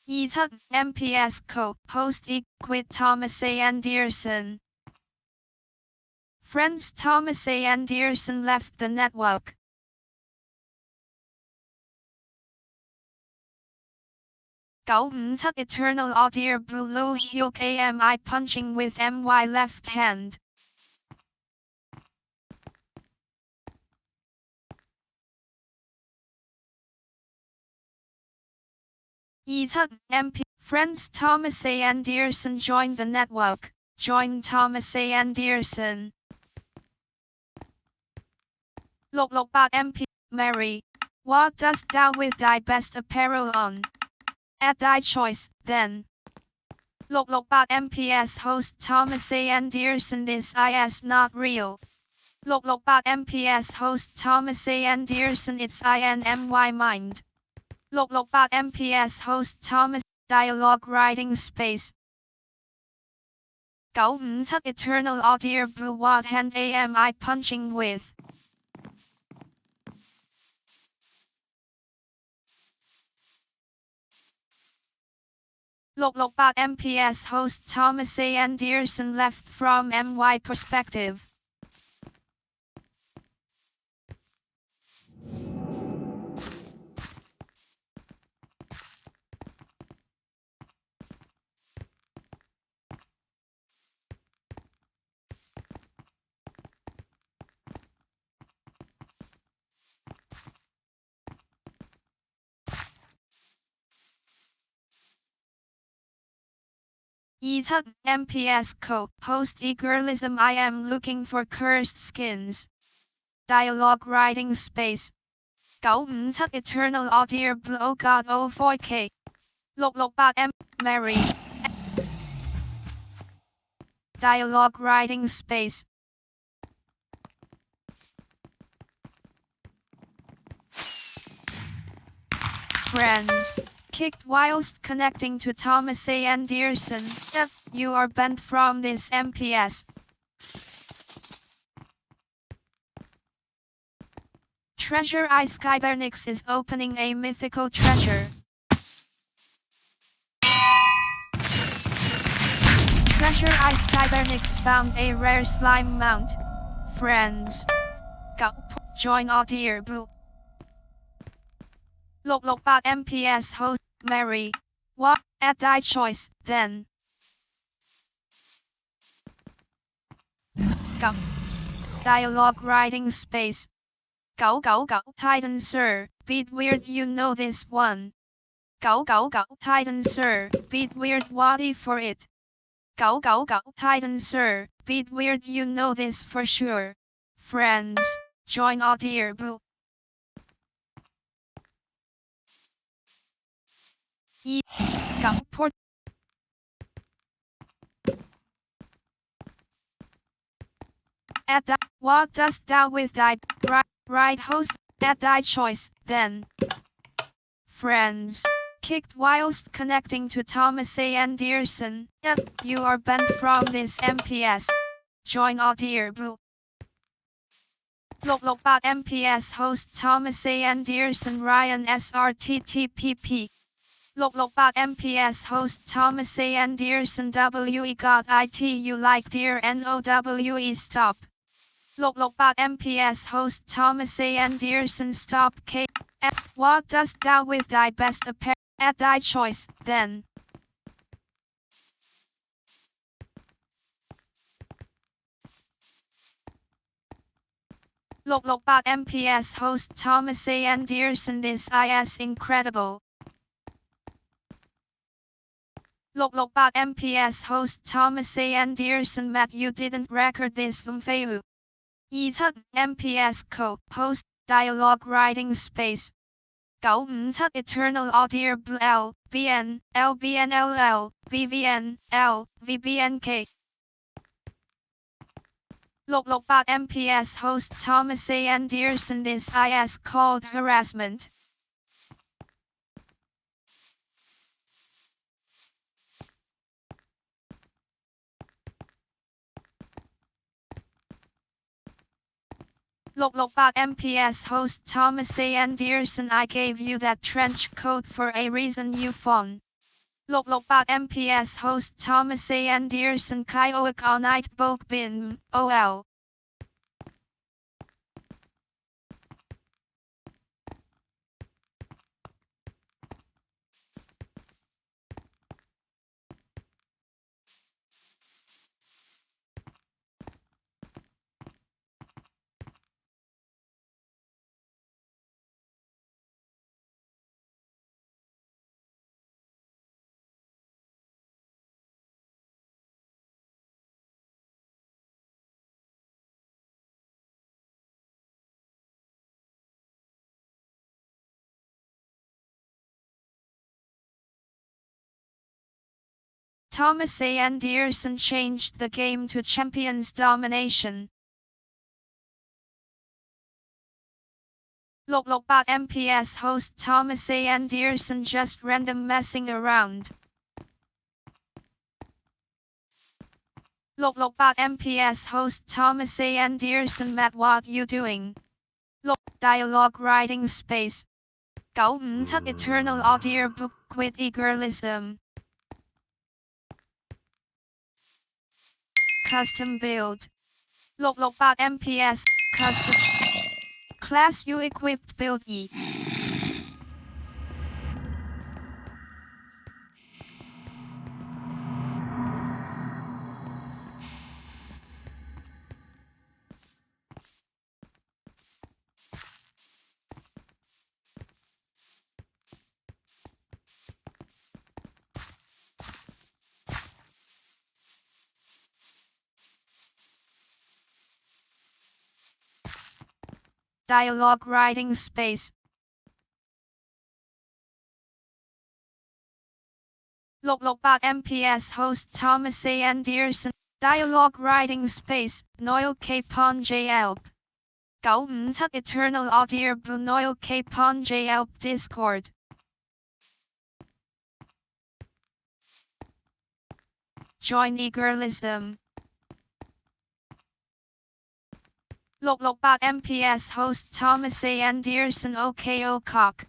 27 MPS co-host Equid Thomas A. Anderson. Friends Thomas A. Anderson left the network. 957 Eternal Audio Blue Hyuk AMI punching with MY left hand. MP Friends Thomas A. Anderson joined the network. Join Thomas A. Anderson. 668 MP Mary. What dost thou with thy best apparel on? At thy choice, then. 668 MPS host Thomas A. Anderson. This is not real. 668 MPS host Thomas A. Anderson. It's INMY mind. 668 MPS host Thomas. Dialogue writing space. 957 Eternal Audio Blue What hand AMI punching with? Loklopat MPS host Thomas A. Anderson left from MY perspective. MPS co-host Eagerlism. I am looking for cursed skins. Dialogue writing space. 957 Eternal Audio Blue. Oh God, oh 4K. 668 M. Mary. Dialogue writing space. Friends. Kicked whilst connecting to Thomas A. Anderson. You are banned from this MPS. Treasure Eye Skybernix is opening a mythical treasure. Treasure Eye Skybernix found a rare slime mount. Friends. Go join Audio Blue. 668 MPS host Mary. What at thy choice, then. Go. Dialogue writing space. Go Titan sir, beat weird you know this one. Go Titan sir, beat weird wadi for it. Go Titan sir, beat weird you know this for sure. Friends, join Audio Blue. Go port. At thy, what dost thou with thy right host, at thy choice, then. Friends. Kicked whilst connecting to Thomas A. Anderson. You are banned from this MPS. Join Audio Blue. 668 MPS host Thomas A. Anderson Ryan SRTTPP. 668 MPS host Thomas A. Anderson WE got IT you like dear NOWE stop. 668 MPS host Thomas A. Anderson stop K. What dost thou with thy best apparel? At thy choice, then. Loklopat MPS host Thomas A. Anderson. This is incredible. 668 MPS host Thomas A. Anderson. Matt, you didn't record this from Feu. 27 MPS co-host dialogue writing space. 957 Eternal Audio Blue L, BN, LBNLL, BVN, L, VBNK. 668 MPS host Thomas A. Anderson. This is called harassment. Loklopat MPS host Thomas A. Anderson. I gave you that trench coat for a reason, you phone. 668 MPS host Thomas A. Anderson Kioik all night Bok Bin, OL. Thomas A. Anderson changed the game to champions domination. 668 MPS host Thomas A. Anderson just random messing around. 668 MPS host Thomas A. Anderson Matt what you doing? Dialogue writing space. 957 Eternal Audiobook with Eagerlism. Custom build. 668 MPS, custom. Class U equipped build E. Dialogue writing space. 668 MPS host Thomas A. Anderson. Dialogue writing space. Noel K. Pon J. Elp. 957 Eternal Audiobook Noel K. Pon J. Elp Discord. Join Eagerlism. 668 MPS host Thomas A. Anderson OKO Cock.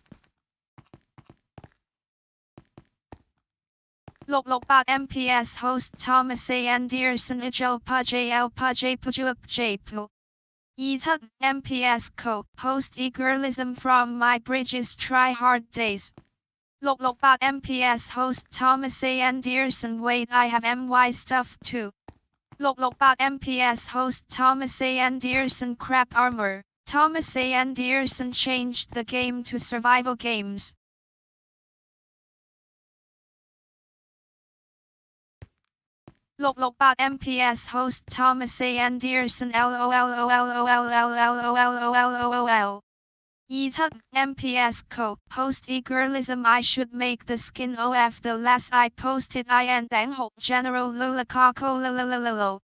668 MPS host Thomas A. Anderson Ijel Pajl Paj Pujup Jpu. 17 MPS Co. Host Eagerlism from My Bridges Try Hard Days. 668 MPS host Thomas A. Anderson Wait I have MY stuff too. 668 MPS host Thomas A. Anderson Crap Armor. Thomas A. Anderson changed the game to survival games. 668 MPS host Thomas A. Anderson LOLOLOLOLOLOLOLOL. 17 MPS Co. Host Eagerlism I should make the skin OF the last I posted I and Dang Ho General Lulakako Lalalo.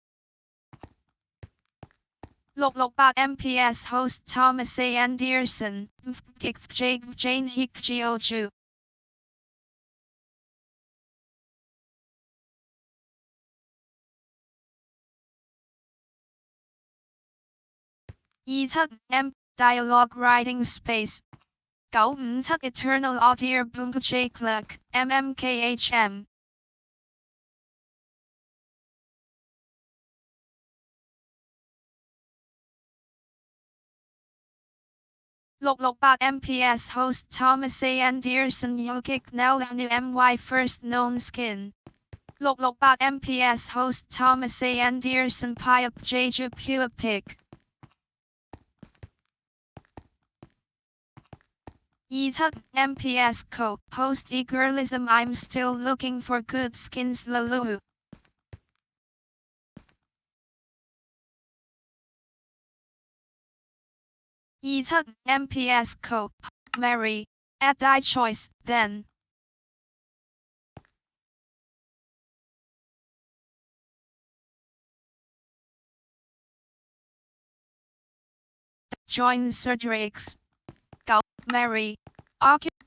668 MPS host Thomas A. Anderson, Jane Hikjioju. M. Dialogue writing space. 957 Eternal Audiobook J. Cluck, MMKHM. Loklopat MPS host Thomas A. Anderson Yokik Nelhnu MY first known skin. Loklopat MPS host Thomas A. Anderson Pyup Jeju Puapik. 17 MPS Co. Host Eagerlism I'm still looking for good skins Lalu. 17 MPS Co. Mary. At thy choice, then. Join Surgerix. Go, Mary.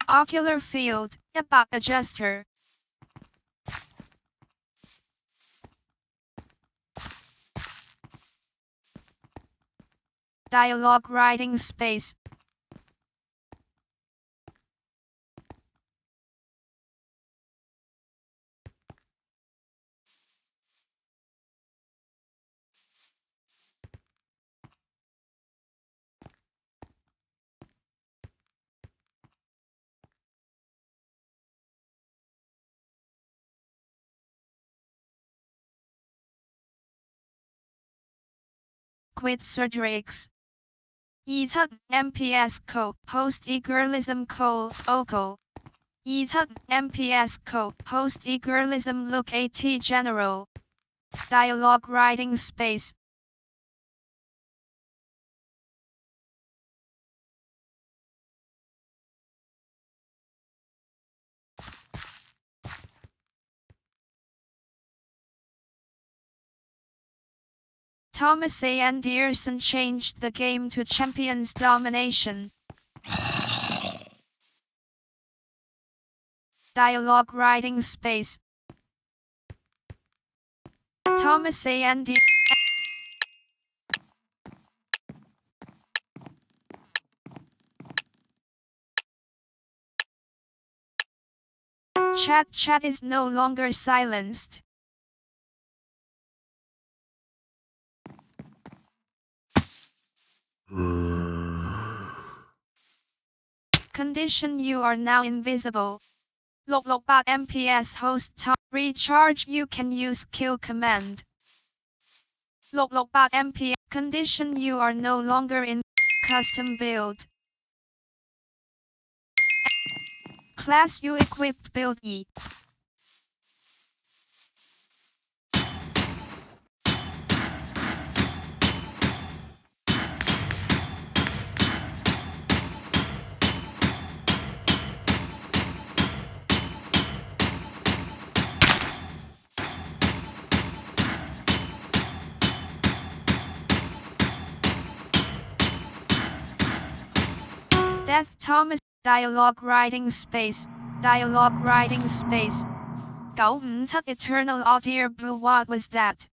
Ocular field, about adjuster. Dialogue writing space. quit surgeries. 27 MPS co host egalism co oco. 27 MPS co host egalism look at general. Dialogue writing space. Thomas A. Anderson changed the game to champions domination. Dialogue writing space. Thomas A. Anderson. Chat is no longer silenced. Condition you are now invisible. 668 MPS host top recharge you can use kill command. 668 MPS condition you are no longer in custom build. Class you equipped build E. Death Thomas dialogue writing space. Dialogue writing space. 957 Eternal Audio Blue what was that?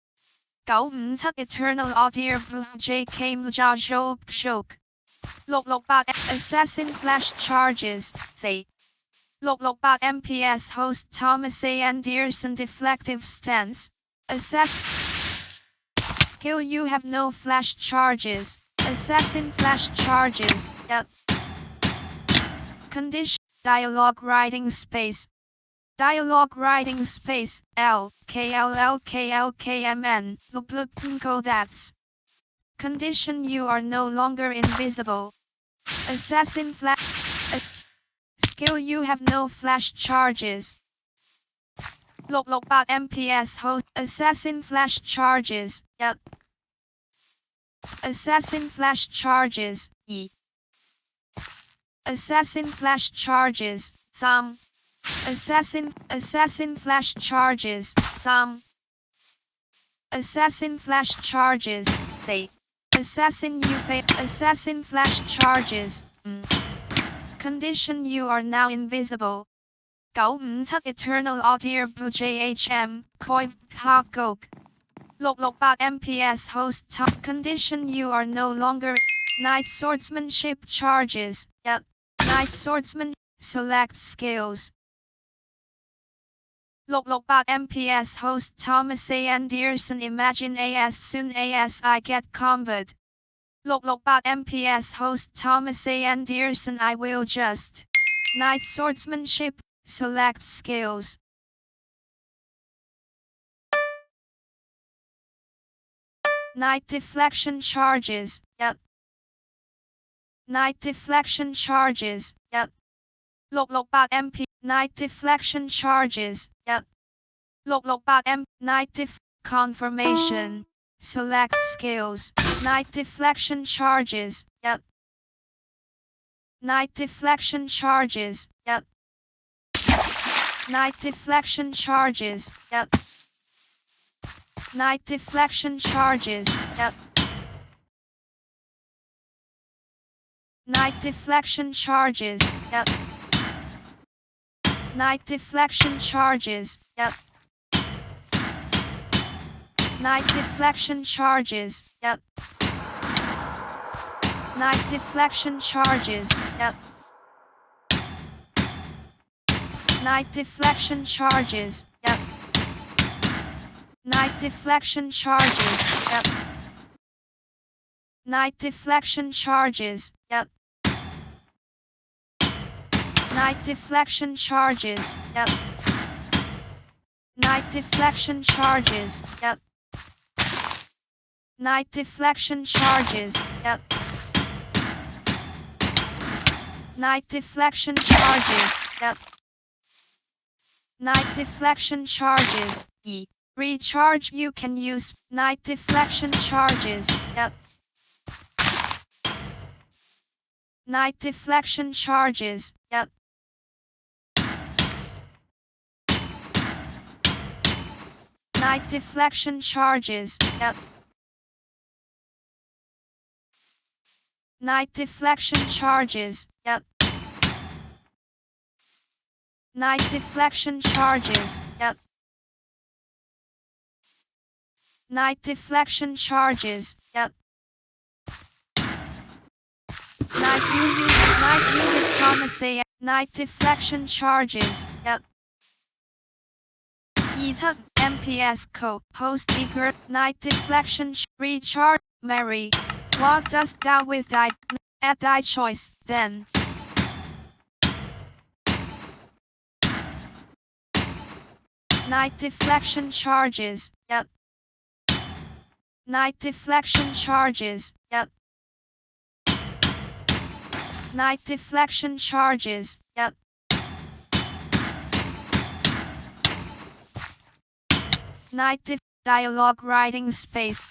957 Eternal Audio Blue J came Joke. 668 Assassin Flash Charges, say. 668 MPS host Thomas A. Anderson Deflective Stance. Assassin Skill you have no flash charges. Assassin Flash Charges, Condition dialogue writing space. Dialogue writing space L K L L K L K M N that's. Condition you are no longer invisible. Assassin flash skill you have no flash charges. 668 MPS host assassin flash charges Assassin flash charges E. Assassin flash charges, some. Assassin flash charges, some. Assassin flash charges, say. Assassin assassin flash charges, Condition you are now invisible. 957 Eternal Audio Blue JHM, Koiv Hakok. 668 MPS host top condition you are no longer. Night Swordsmanship charges, Night Swordsman, select skills. 668 MPS host Thomas A. Anderson imagine as soon as I get combat. 668 MPS host Thomas A. Anderson I will just. Night Swordsmanship, select skills. Night Deflection charges, Night Deflection charges, 668 MP Night Deflection charges, 668 M Night Confirmation, select skills. Night Deflection charges, Night Deflection charges, Night Deflection charges, Night Deflection charges, Night Deflection charges, Night Deflection charges, Night Deflection charges, Night Deflection charges, Night Deflection charges, Night Deflection charges, Night Deflection charges, Night Deflection charges, Night Deflection charges, Night deflection charges. Night deflection charges. Night deflection charges. Recharge. You can use night deflection charges. Night deflection charges. Night deflection charges. Night deflection charges. Night deflection charges. Night deflection charges. Night unit Thomas A. Night deflection charges. Eta MPS code post eager. Night deflection recharge. Mary, what dost thou with thy at thy choice then? Night deflection charges. Night deflection charges. Night deflection charges. Night dialogue writing space.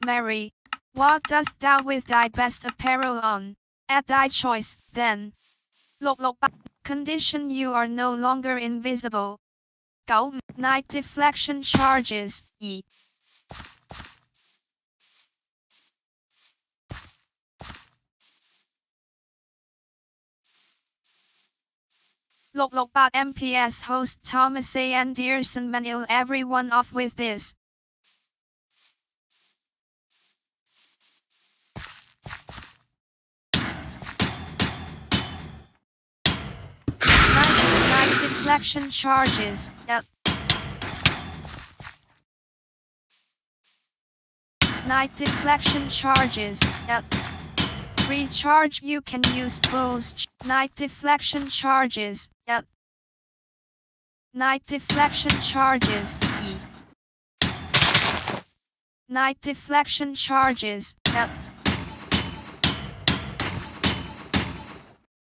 Mary, what dost thou with thy best apparel on? At thy choice, then. Condition you are no longer invisible. 9. Night deflection charges. 668 MPS host Thomas A. Anderson Manil everyone off with this. Night deflection charges. Night deflection charges. Recharge. You can use boost. Night deflection charges. Night deflection charges. Night deflection charges.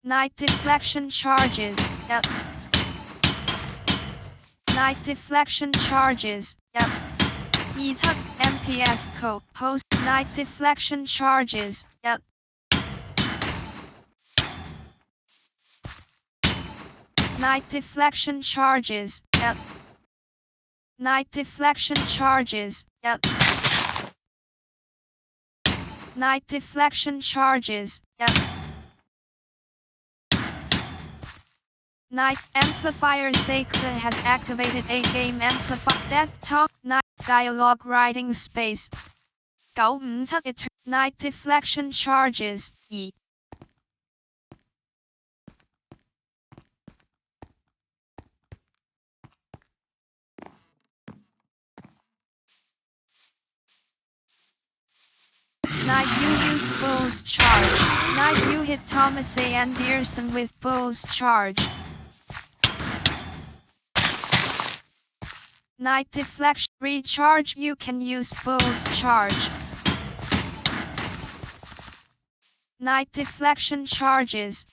Night deflection charges. Night deflection charges. Eta MPS code post night deflection charges. Night deflection charges. Night deflection charges. Night deflection charges. Night amplifier Sexa has activated a game amplifier desktop night dialogue writing space. 957 Night deflection charges. Night you used boost charge. Night you hit Thomas A. Anderson with boost charge. Night deflection recharge. You can use boost charge. Night deflection charges.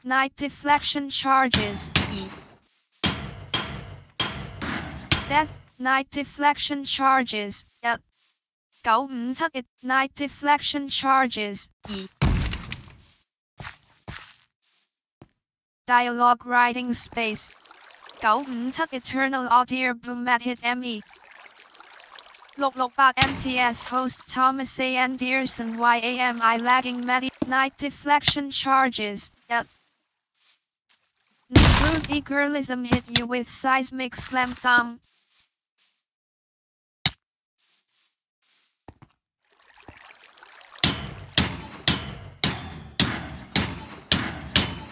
Night deflection charges. Death. Night deflection charges. 957 Night deflection charges. Dialogue writing space. 957 Eternal Audio Brumated ME. 668 MPS host Thomas A. Anderson YAMI lagging Medi. Night deflection charges. Rude egirlism hit you with seismic slam thumb.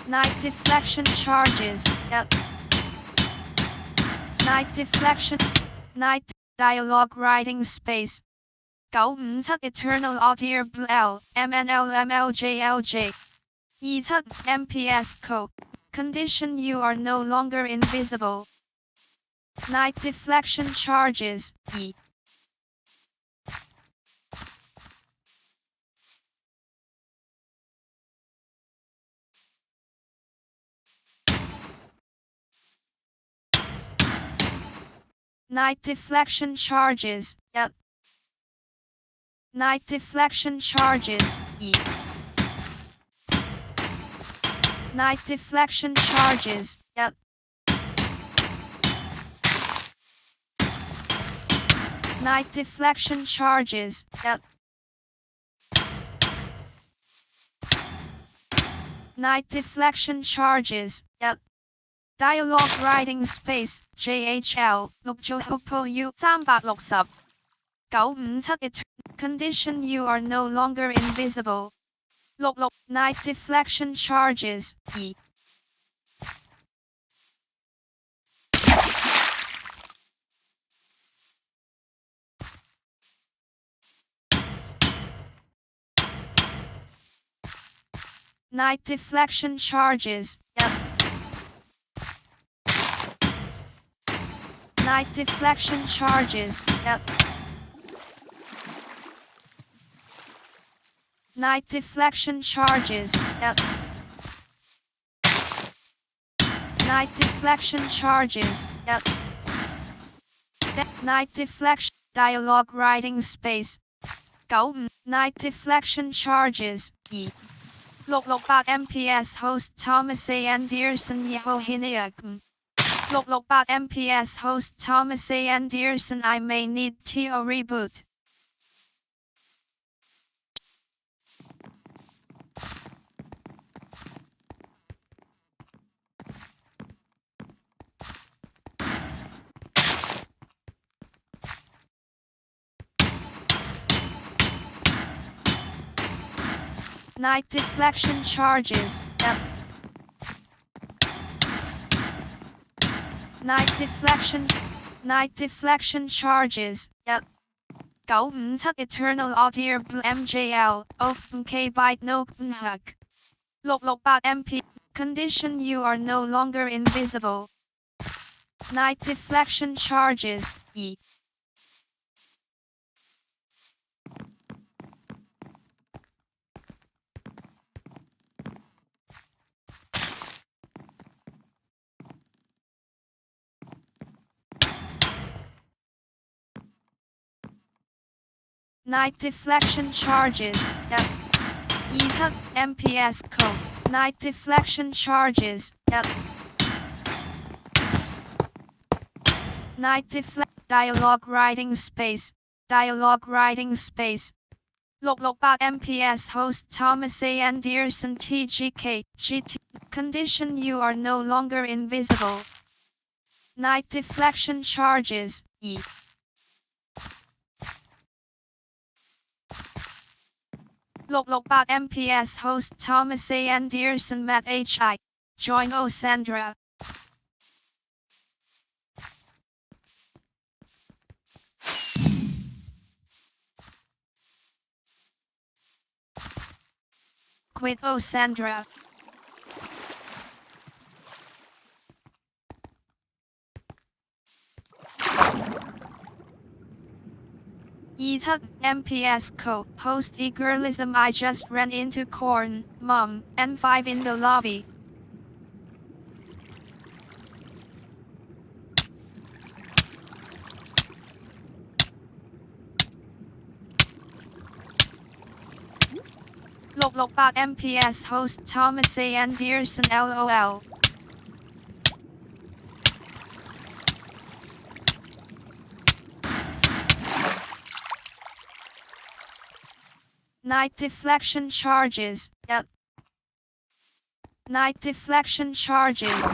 Night deflection charges. Night deflection. Night dialogue writing space. 957 Eternal Audio L MNLMLJLJ. Eta MPS code. Condition you are no longer invisible. Night deflection charges. Night deflection charges, L. Night deflection charges, E. Night deflection charges, L. Night deflection charges, L. Night deflection charges, L. Dialogue writing space, JHL, 6J HOPO U360 Condition you are no longer invisible. 66 Night deflection charges, E. Night deflection charges, F. Night deflection charges, F. Night deflection charges, F. Night deflection charges, F. Night deflection dialogue writing space. 95 Night deflection charges, E. 668 MPS host Thomas A. Anderson Yehohiniagm. 668 MPS host Thomas A. Anderson I may need to reboot. Night deflection charges, F. Night deflection charges, F. 957 Eternal Audio MJL, Open K Byte Noten Hug. 668 MP. Condition you are no longer invisible. Night deflection charges, E. Night deflection charges, F. ETA, MPS code. Night deflection charges, F. Night deflect dialogue writing space. Dialogue writing space. 668 MPS host Thomas A. Anderson TGK GT. Condition you are no longer invisible. Night deflection charges, E. Logbot MPS host Thomas A. Anderson Matt HI. Join O Sandra. Quit O Sandra. ETA, MPS co. Host e-girlism I just ran into corn, mom, N5 in the lobby. Logbot MPS host Thomas A. Anderson LOL. Night deflection charges, L. Night deflection charges,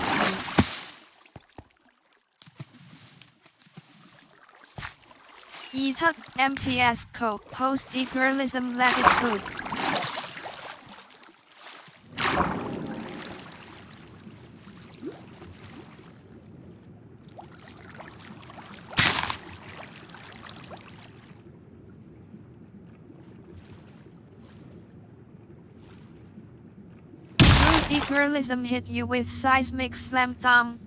E. ETA, MPS co. Host e-girlism let it good. E-girlism hit you with seismic slam thumb.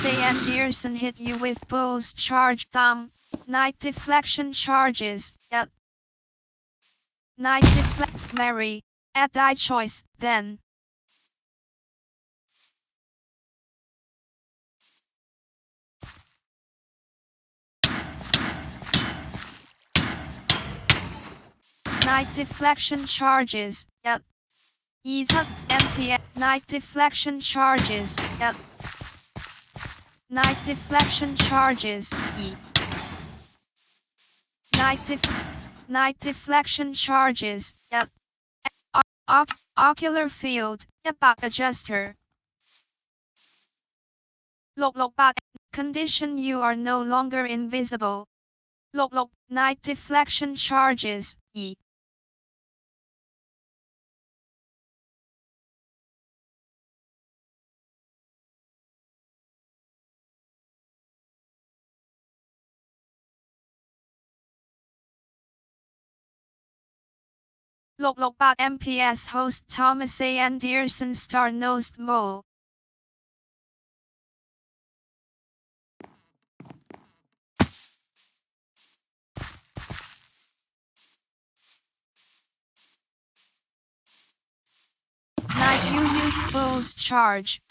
A. Anderson hit you with bull's charge thumb. Night deflection charges. Night deflect. Mary. At thy choice, then. Night deflection charges. MPS. Night deflection charges. Night deflection charges. Night deflection charges. Ocular field. Back adjuster. 668 Condition you are no longer invisible. 66 Night deflection charges. MPS host Thomas A. Anderson star-nosed mole. Night you used bull's charge.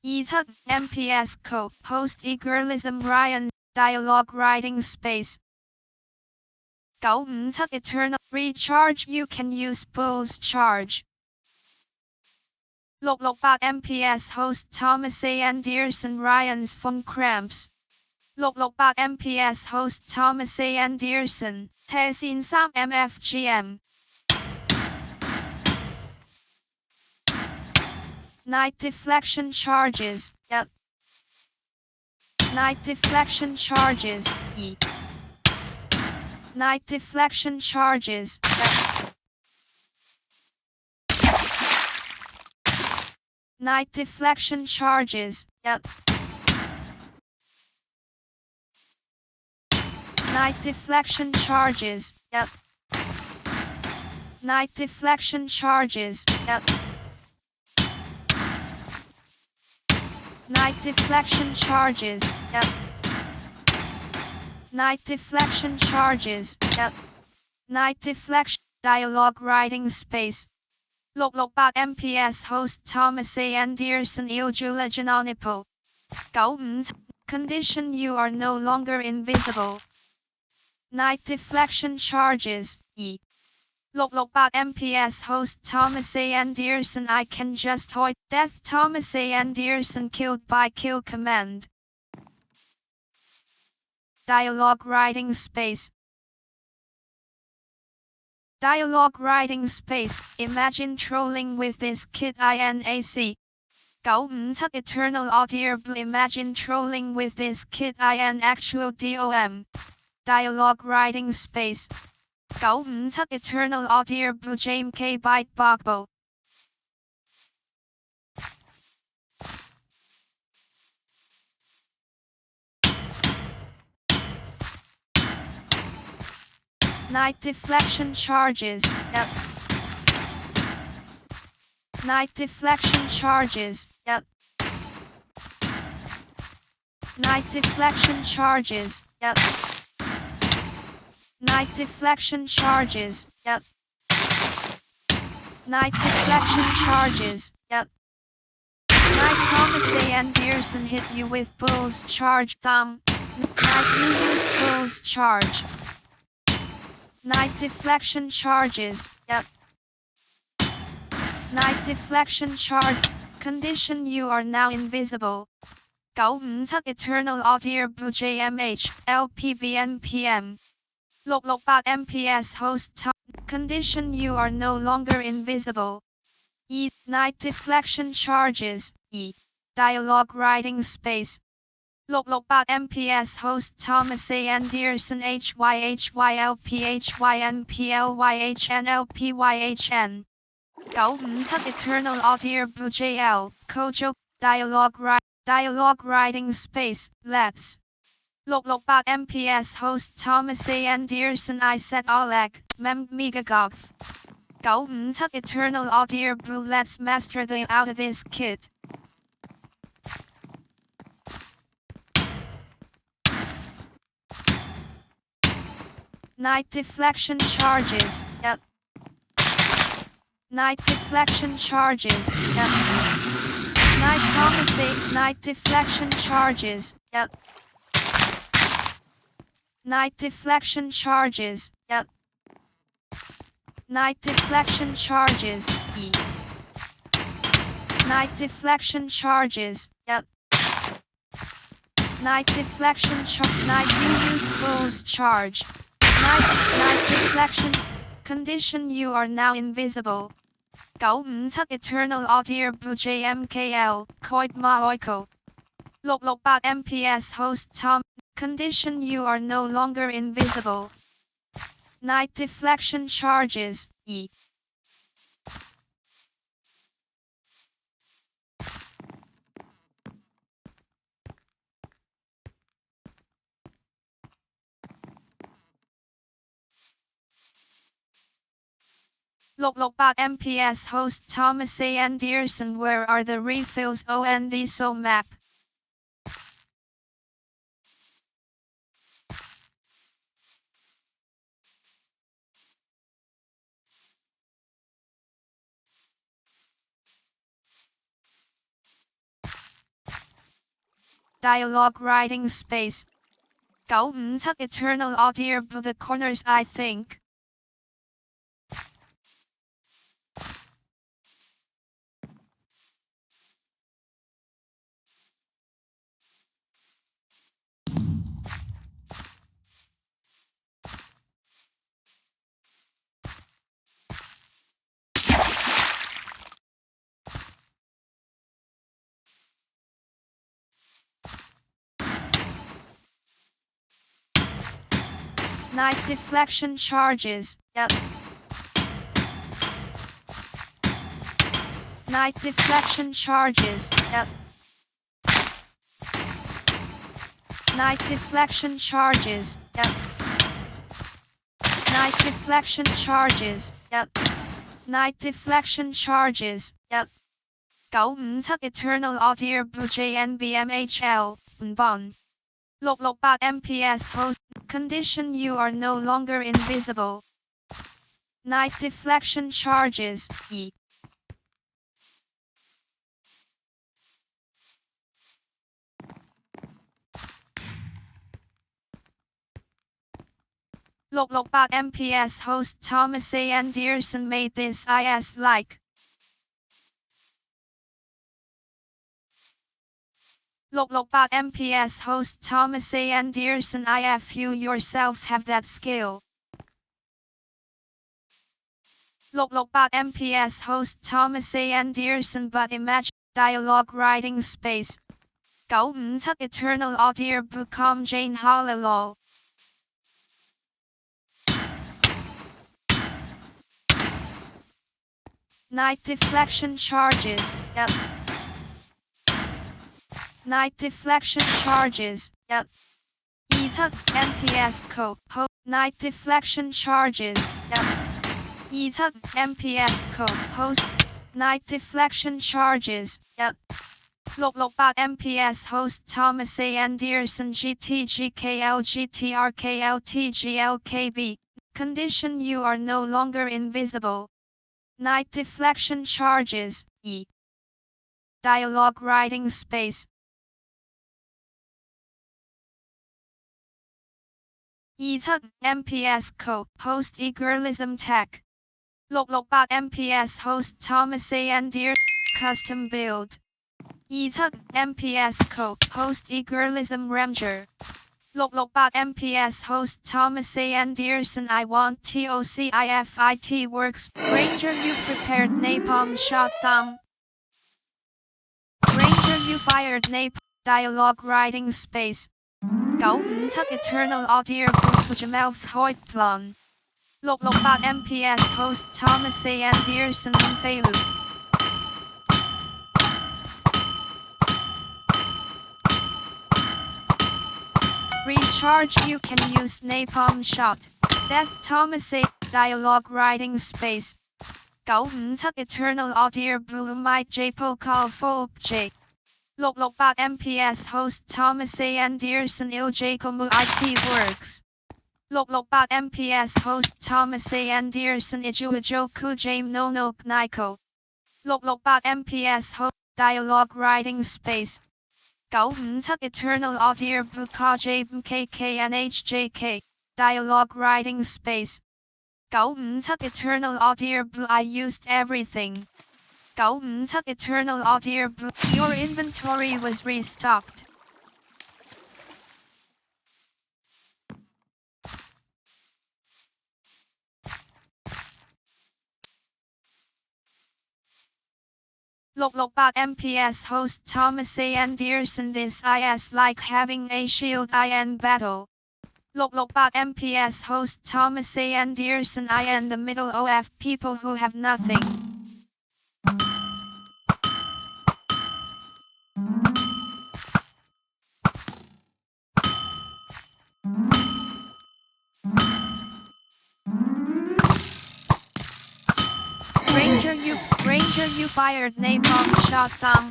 MPS co-host Egerlism Ryan, dialogue writing space. 957 Eternal recharge you can use bull's charge. 668 MPS host Thomas A. Anderson Ryan's phone cramps. 668 MPS host Thomas A. Anderson, Tesin 3 MFGM. Night deflection charges. Night deflection charges. Night deflection charges. Night deflection charges. Night deflection charges. Night deflection charges. Night deflection charges. Night deflection charges. Night deflection dialogue writing space. 668 MPS host Thomas A. Anderson Iljula Janonipo. 957 Condition you are no longer invisible. Night deflection charges. 668 MPS host Thomas A. Anderson I can just hoit death Thomas A. Anderson killed by kill command. Dialogue writing space. Dialogue writing space. Imagine trolling with this kid INAC. 957 Eternal audible. Imagine trolling with this kid IN actual DOM. Dialogue writing space. 957 Eternal audible. James K. Byte Bogbo. Night deflection charges. Night deflection charges. Night deflection charges. Night deflection charges. Night deflection charges. Night Thomas A. Anderson hit you with bull's charge thumb. Night you used bull's charge. Night deflection charges. Night deflection charge. Condition you are now invisible. 957 Eternal audible JMH, LPBNPM. 668 MPS host condition you are no longer invisible. Night deflection charges. Dialogue writing space. 668 MPS host Thomas A. Anderson HYHYLPHYNPLYHNLPYHN. 957 Eternal audible JL, Kojo, dialogue writing space, let's. 668 MPS host Thomas A. Anderson I said Oleg, Mem Megagov. 957 Eternal audible let's master the out of this kid. Night deflection charges. Night deflection charges. Night Thomas night deflection charges. Night deflection charges. Night deflection charges. Night deflection charges. Night deflection night you used close charge. Night deflection condition you are now invisible. 957 Eternal Audio JMKL Koip Ma Oiko 668 MPS Host Tom condition you are no longer invisible. Night deflection charges. Look, MPS host Thomas A. Anderson. Where are the refills on the so map? Dialogue writing space. 957 Eternal Audio the corners I think. Night deflection charges. Night deflection charges. Night deflection charges. Night deflection charges. Night deflection charges. 957 Eternal Audio JNBMHL 5 668 MPS host condition you are no longer invisible. Night deflection charges. Look, MPS host Thomas A. Anderson made this is like. Look, MPS host Thomas A. Anderson. If you yourself have that skill. Look, MPS host Thomas A. Anderson. But imagine dialogue writing space. 957 Eternal Audio Bucom Jane Halalo. Night deflection charges. Night deflection charges. MPS code. Night deflection charges. MPS code. Host. Night deflection charges. Look, MPS host Thomas A. Anderson GTGKL GTRKLTGLKB. Condition you are no longer invisible. Night deflection charges. Dialogue writing space. MPS code. Host Eagrealism Tech. Look, MPS host Thomas A. Anderson. Custom build. MPS code. Host Eagrealism Ranger. Look, MPS host Thomas A. Anderson. I want TOCIFIT works. Ranger you prepared napalm shot down. Ranger you fired napalm. Dialogue writing space. 957 Eternal Audio Jamal Hoyplan. Look, MPS host Thomas A. Anderson Feilu. Recharge you can use napalm shot. Death Thomas A. Dialogue writing space. 957 Eternal Audio Brumite J Pokal Fob J. Look, MPS host Thomas A. Anderson Il Jacomu IT works. 668 MPS host Thomas A. Anderson Ijuajoku James Nono Kniko 668 MPS host dialogue writing space 957 Eternal Audio Buka JKKNHJK dialogue writing space 957 Eternal Audio I used everything 957 Eternal Audio your inventory was restocked. Loklokbot MPS host Thomas A. Anderson this is like having a shield in battle. Loklokbot MPS host Thomas A. Anderson in the middle of people who have nothing. Ranger you fired napalm shot down.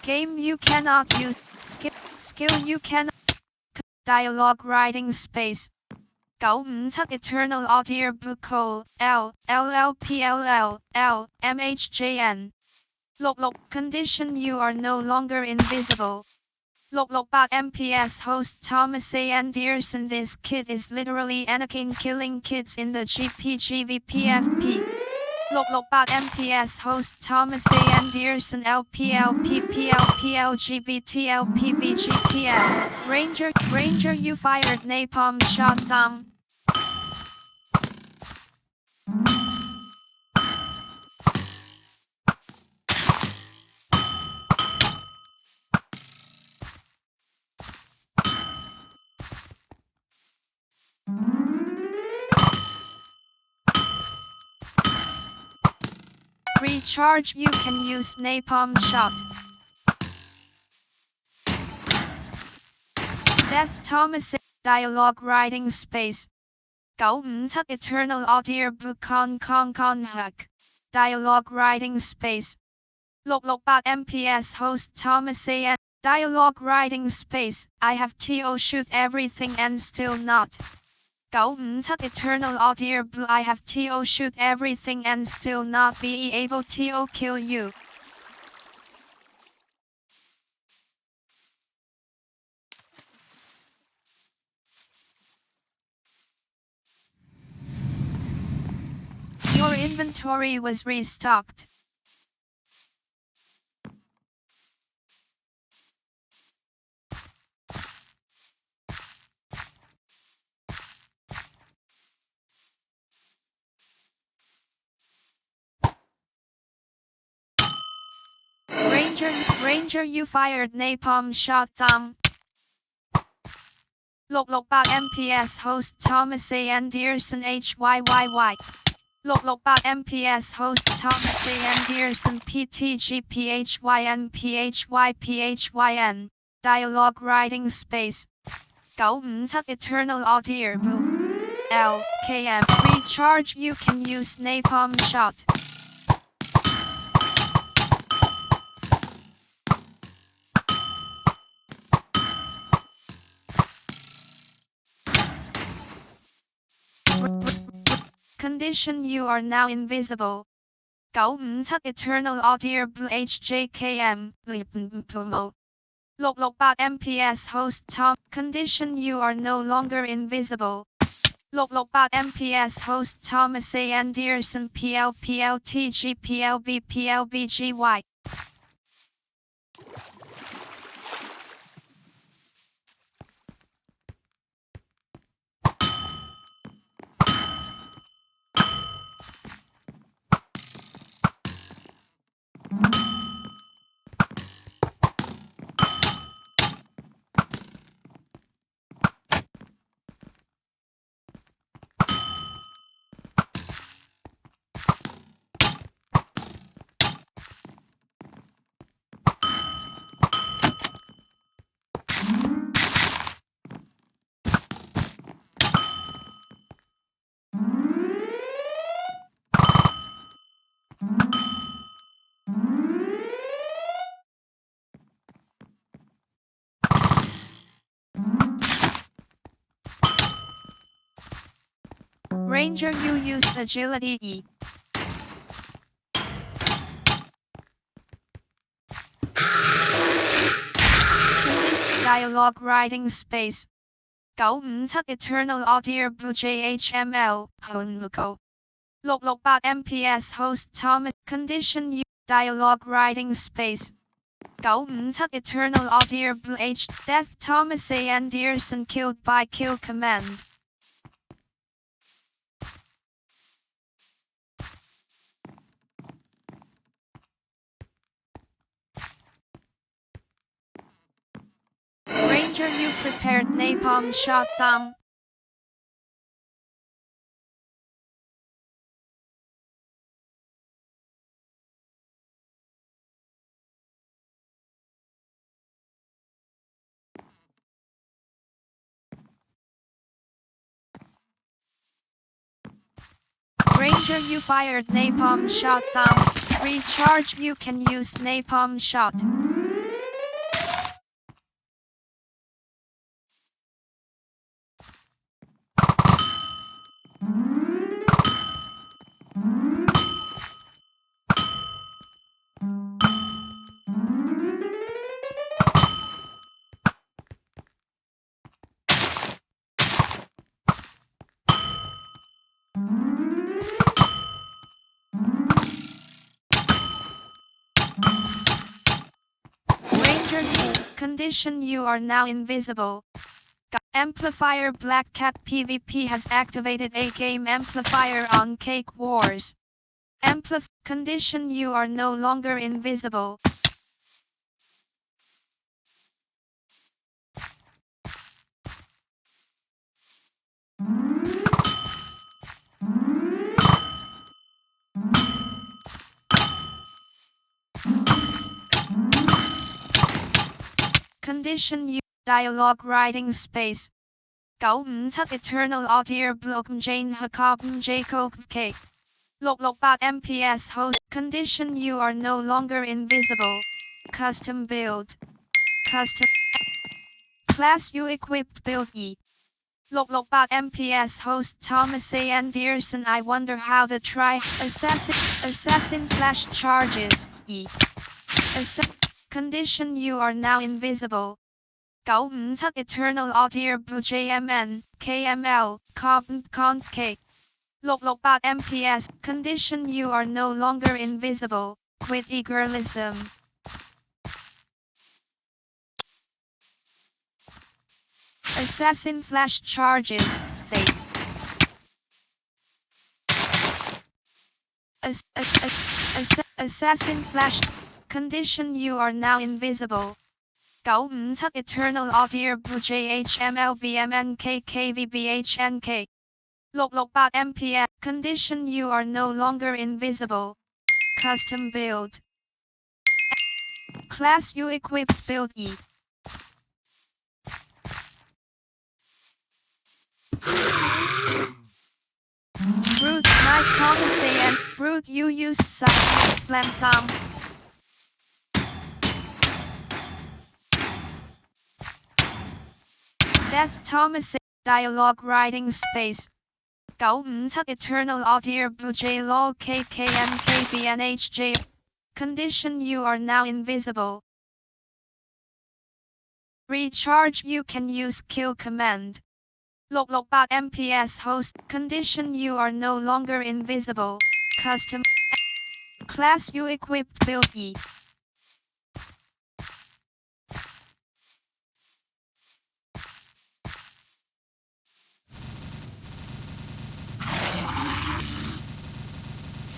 Game you cannot use, skill you cannot. Dialogue writing space. 957 Eternal Audio Buko MHJN. Condition you are no longer invisible. Loklokbot MPS host Thomas A. Anderson this kid is literally Anakin killing kids in the GPGVPFP. Loklokbot MPS host Thomas A. Anderson LPLPPLPLGBTLPBGPL. Ranger you fired napalm shot down. Recharge you can use napalm shot. Death Thomas A. Dialogue writing space. 957 Eternal Audio Bukon Kong Hook. Dialogue writing space. Loklokbot MPS host Thomas A. Dialogue writing space. I have to shoot everything and still not. 957 Eternal Audio I have to shoot everything and still not be able to kill you. Your inventory was restocked. Ranger you fired napalm shot down. Loklokbot MPS host Thomas A. Anderson HYYY. Loklokbot MPS host Thomas A. Anderson PTGPHYNPHYPHYN. Dialogue writing space. 957 Eternal Audio LKM. Recharge you can use napalm shot. Condition you are now invisible. 957 Eternal Audio HJKM. Loklokbot MPS host Tom. Condition you are no longer invisible. Loklokbot MPS host Thomas A. Anderson PLPLTGPLBPLBGY. Ranger you used agility E. Dialogue writing space 957 Eternal Audio Blue JHML Hunluko 668 MPS Host Tom Condition U Dialogue writing space 957 Eternal Audio Blue H Death Thomas A. Anderson killed by kill command. Ranger you prepared napalm shot Tom. Ranger you fired napalm shot Tom. Recharge you can use napalm shot. Ranger condition you are now invisible. Amplifier Black Cat PvP has activated a game amplifier on Cake Wars. Condition you are no longer invisible. Condition you dialogue writing space 957 Eternal Audio Block Jane Jacob Jacob K 668 MPS Host Condition you are no longer invisible. Custom build. Custom Class you equipped build E 668 MPS Host Thomas A. Anderson I wonder how the Assassin Flash charges E Condition you are now invisible. 957 Eternal Audio Blue JMN, KML, Con K. 668 MPS, Condition you are no longer invisible, quit eagerness. Assassin Flash charges, say. Assassin Flash, Condition you are now invisible. 957 Eternal Audio Blue JHMLBMNK KVBHNK 668 MPS Condition you are no longer invisible. Custom build. Class you equipped build E. Brute Knife Thomas and Brute you used Slam Tom. Death Thomas Dialogue writing space 957 Eternal Audio Blue J LOL KKMKBNHJ Condition you are now invisible. Recharge you can use kill command. 668 MPS Host Condition you are no longer invisible. Custom Class you equipped build E.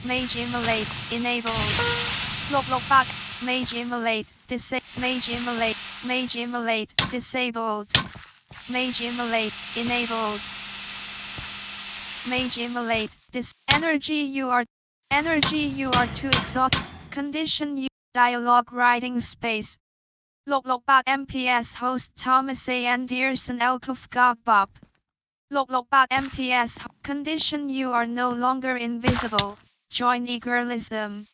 Mage Immolate, enabled. 668 Mage Immolate, Mage Immolate, disabled. Mage Immolate, enabled. Mage Immolate, Energy you are too exhausted. Condition you dialogue writing space 668 MPS Host Thomas A. Anderson Elkluf Gogbop 668 MPS Condition you are no longer invisible. Join eagerness. 668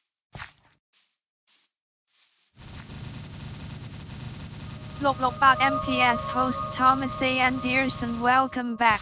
MPS Host Thomas A. Anderson welcome back.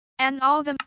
and all the